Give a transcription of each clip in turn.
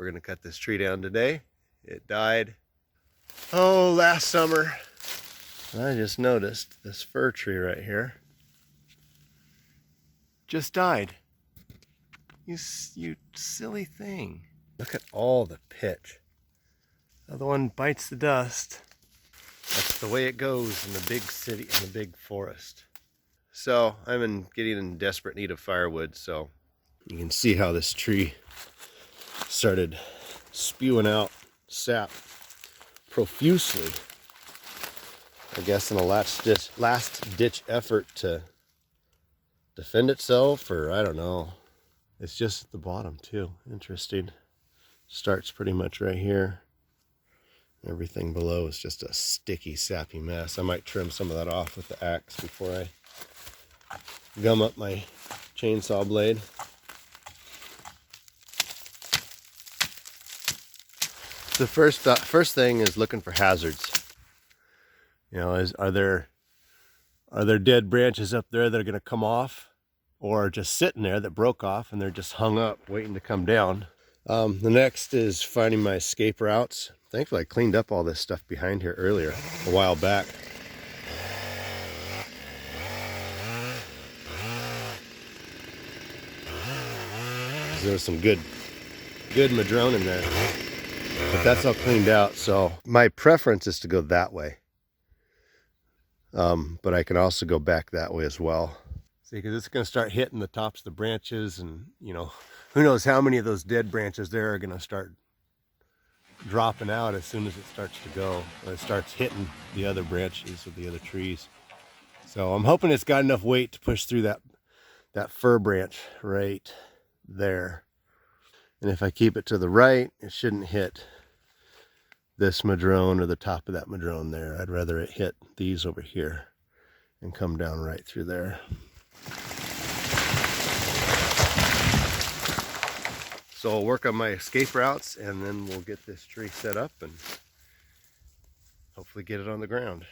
We're gonna cut this tree down today. It died, oh, last summer. I just noticed this fir tree right here just died. You silly thing. Look at all the pitch. The other one bites the dust. That's the way it goes in the big city, in the big forest. So I'm getting in desperate need of firewood. So you can see how this tree started spewing out sap profusely. I guess in a last ditch effort to defend itself, or I don't know. It's just at the bottom too. Interesting. Starts pretty much right here. Everything below is just a sticky, sappy mess. I might trim some of that off with the axe before I gum up my chainsaw blade. The first thing is looking for hazards. You know, are there dead branches up there that are going to come off, or just sitting there that broke off and they're just hung up waiting to come down? The next is finding my escape routes. Thankfully I cleaned up all this stuff behind here earlier, a while back. There was some good madrone in there, but that's all cleaned out. So my preference is to go that way, but I can also go back that way as well. See, because it's going to start hitting the tops of the branches, and you know, who knows how many of those dead branches there are going to start dropping out as soon as it starts to go, or it starts hitting the other branches of the other trees. So I'm hoping it's got enough weight to push through that fir branch right there. And if I keep it to the right, it shouldn't hit this madrone or the top of that madrone there. I'd rather it hit these over here and come down right through there. So I'll work on my escape routes, and then we'll get this tree set up and hopefully get it on the ground.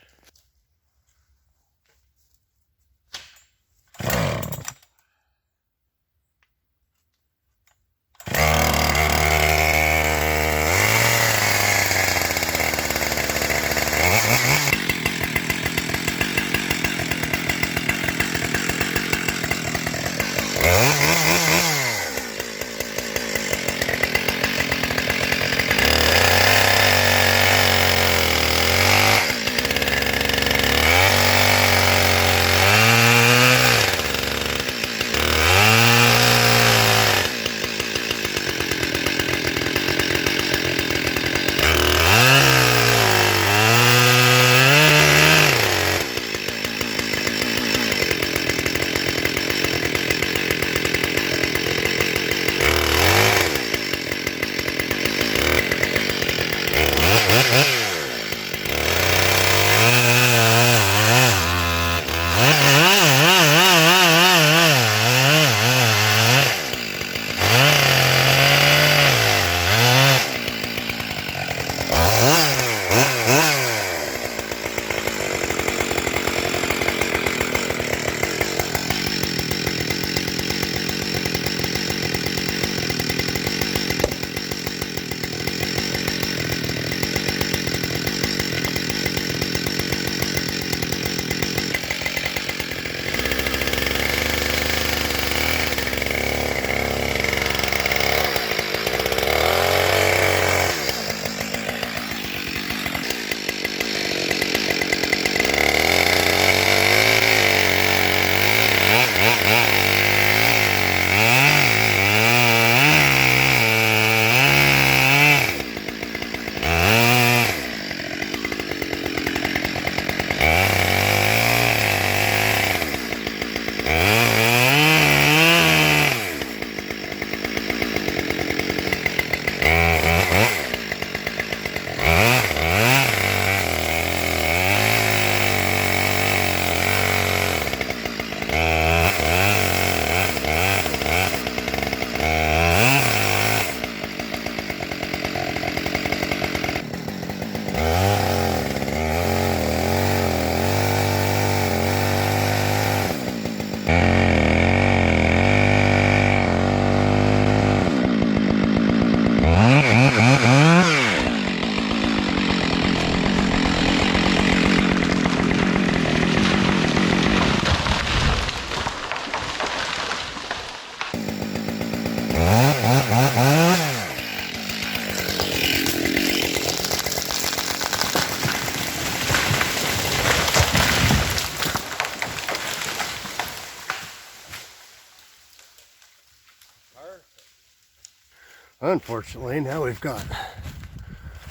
Unfortunately, now we've got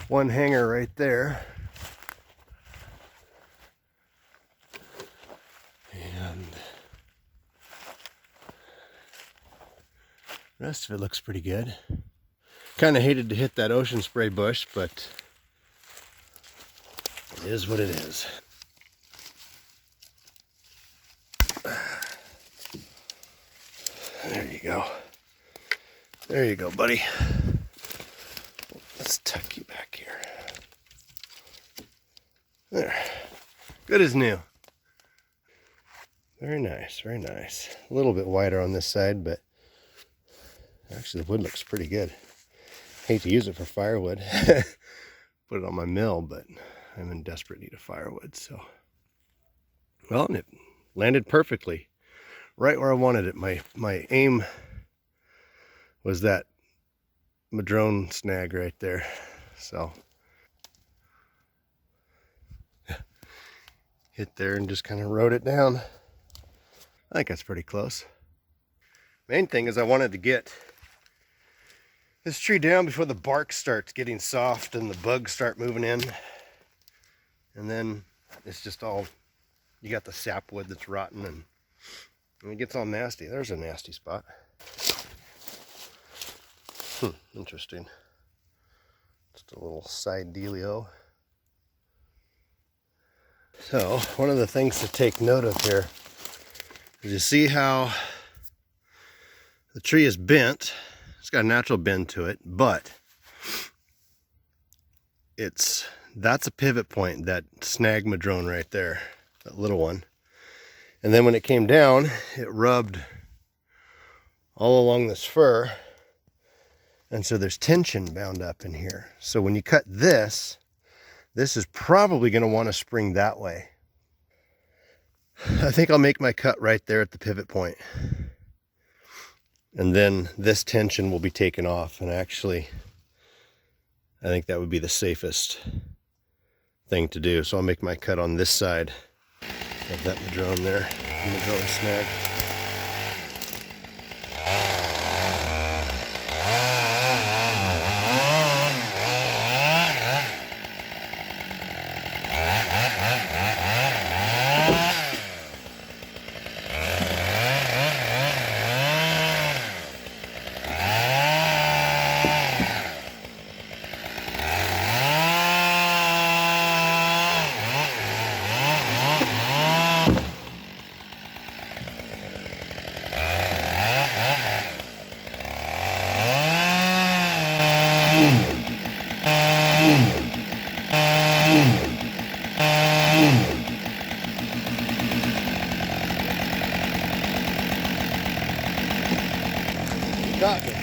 one hanger right there. And the rest of it looks pretty good. Kind of hated to hit that ocean spray bush, but it is what it is. There you go. There you go, buddy. Let's tuck you back here. There. Good as new. Very nice, very nice. A little bit wider on this side, but actually the wood looks pretty good. Hate to use it for firewood. Put it on my mill, but I'm in desperate need of firewood, so. Well, and it landed perfectly. Right where I wanted it. My aim was that madrone snag right there. So hit there and just kind of rode it down. I think that's pretty close. Main thing is I wanted to get this tree down before the bark starts getting soft and the bugs start moving in. And then it's just all, you got the sapwood that's rotten and it gets all nasty. There's a nasty spot. Interesting. Just a little side dealio. So, one of the things to take note of here is you see how the tree is bent. It's got a natural bend to it, but that's a pivot point, that snag madrone right there, that little one. And then when it came down, it rubbed all along this fir. And so there's tension bound up in here. So when you cut this is probably going to want to spring that way. I think I'll make my cut right there at the pivot point. And then this tension will be taken off. And actually, I think that would be the safest thing to do. So I'll make my cut on this side of that madrone there, madrone snag. Got me.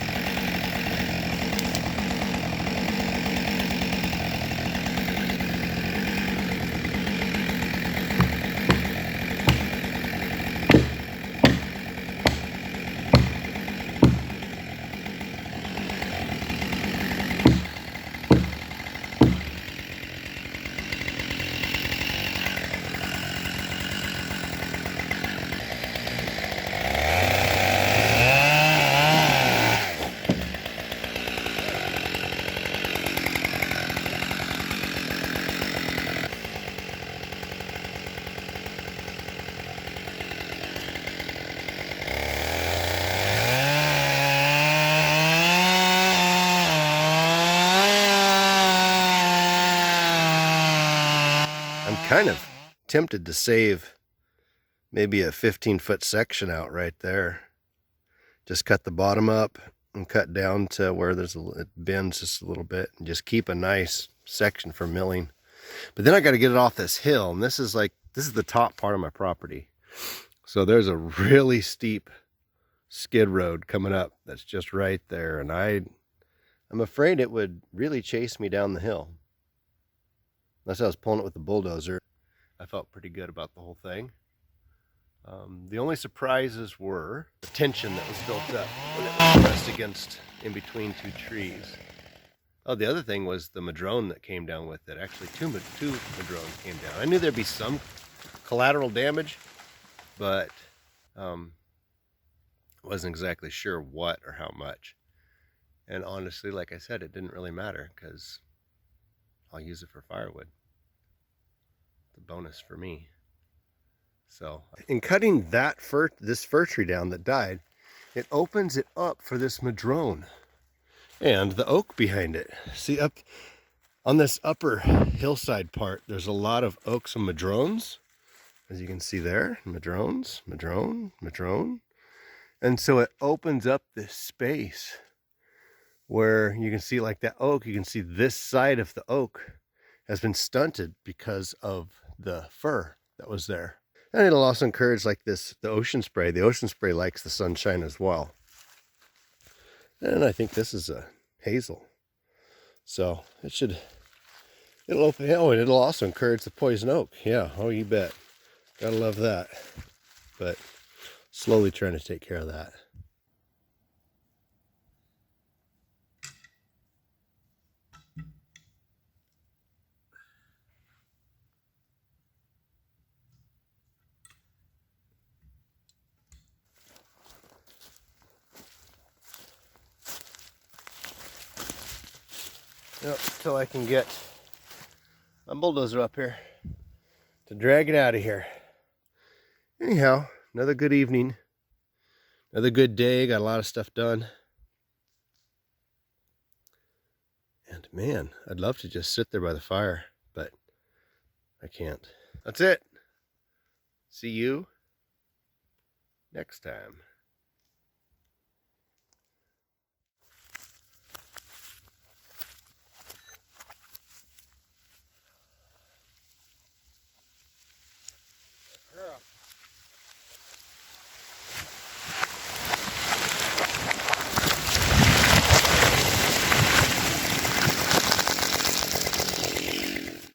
I'm kind of tempted to save maybe a 15-foot section out right there. Just cut the bottom up and cut down to where it bends just a little bit and just keep a nice section for milling. But then I got to get it off this hill, and this is the top part of my property. So there's a really steep skid road coming up that's just right there, and I'm afraid it would really chase me down the hill. Unless I was pulling it with the bulldozer. I felt pretty good about the whole thing. The only surprises were the tension that was built up when it was pressed against in between two trees. Oh, the other thing was the madrone that came down with it. Actually, two madrones came down. I knew there'd be some collateral damage, but wasn't exactly sure what or how much. And honestly, like I said, it didn't really matter because I'll use it for firewood. It's a bonus for me. So in cutting this fir tree down that died, it opens it up for this madrone and the oak behind it. See, up on this upper hillside part, there's a lot of oaks and madrones, as you can see there. Madrones, madrone, madrone. And so it opens up this space where you can see, like that oak, you can see this side of the oak has been stunted because of the fir that was there. And it'll also encourage like this, the ocean spray. The ocean spray likes the sunshine as well. And I think this is a hazel. So it'll open, oh, and it'll also encourage the poison oak. Yeah, oh, you bet. Gotta love that. But slowly trying to take care of that. Yep, until I can get a bulldozer up here to drag it out of here. Anyhow, another good evening. Another good day. Got a lot of stuff done. And man, I'd love to just sit there by the fire, but I can't. That's it. See you next time.